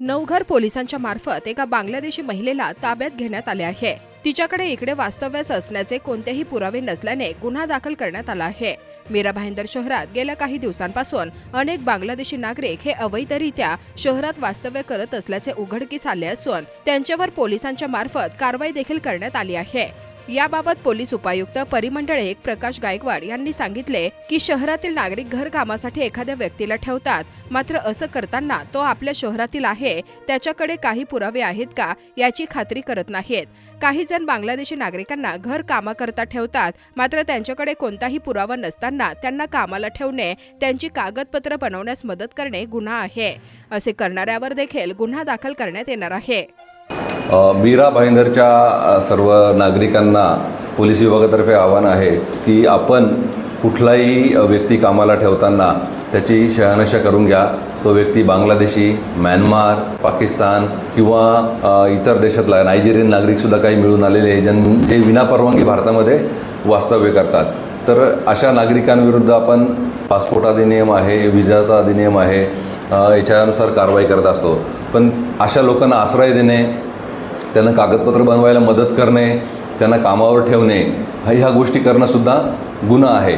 नवघर पोलिसांच्या मार्फत एका बांगलादेशी महिलेला ताब्यात घेण्यात आले आहे। तिच्याकडे इकडे वास्तव्यास असण्याचे कोणतेही पुरावे नसल्याने गुन्हा दाखल करण्यात आला आहे। मीरा भाईंदर शहरात गेल्या काही दिवसांपासून अनेक बांगलादेशी नागरिक हे अवैधरित्या शहरात वास्तव्य करत असल्याचे उघडकीस आले असून त्यांच्यावर पोलिसांच्या मार्फत कारवाई देखील करण्यात आली आहे। याबाबत पोलीस उपायुक्त परिमंडळ 1 प्रकाश गायकवाड यांनी सांगितले की शहरातील नागरिक घर कामासाठी एखाद्या व्यक्तीला ठेवतात, मात्र असं करताना तो आपल्या शहरातील आहे त्याच्याकडे काही पुरावे आहेत का याची खात्री करत नाहीत। काही जण बांगलादेशी नागरिकांना घर कामाकरता ठेवतात, मात्र त्यांच्याकडे कोणताही पुरावा नसताना त्यांना कामाला ठेवणे, त्यांची कागदपत्र बनवण्यास मदत करणे गुन्हा आहे। असे करणाऱ्यावर देखील गुन्हा दाखल करण्यात येणार आहे। मीरा भाईंदरच्या सर्व नागरिकांना पोलीस विभागातर्फे आवाहन आहे की आपण कुठलाही व्यक्ती कामाला ठेवताना त्याची शहानिशा करून घ्या। तो व्यक्ती बांगलादेशी, म्यानमार, पाकिस्तान किंवा इतर देशातला नायजेरियन नागरिकसुद्धा काही मिळून आलेले जे विनापरवानगी भारतामध्ये वास्तव्य करतात। तर अशा नागरिकांविरुद्ध आपण पासपोर्ट अधिनियम आहे, विजाचा अधिनियम आहे, याच्यानुसार कारवाई करत असतो। पण अशा लोकांना आश्रय देणे, त्यांना कागदपत्र बनवायला मदत करणे, त्यांना कामावर ठेवणे ह्या गोष्टी करणं सुद्धा गुन्हा आहे।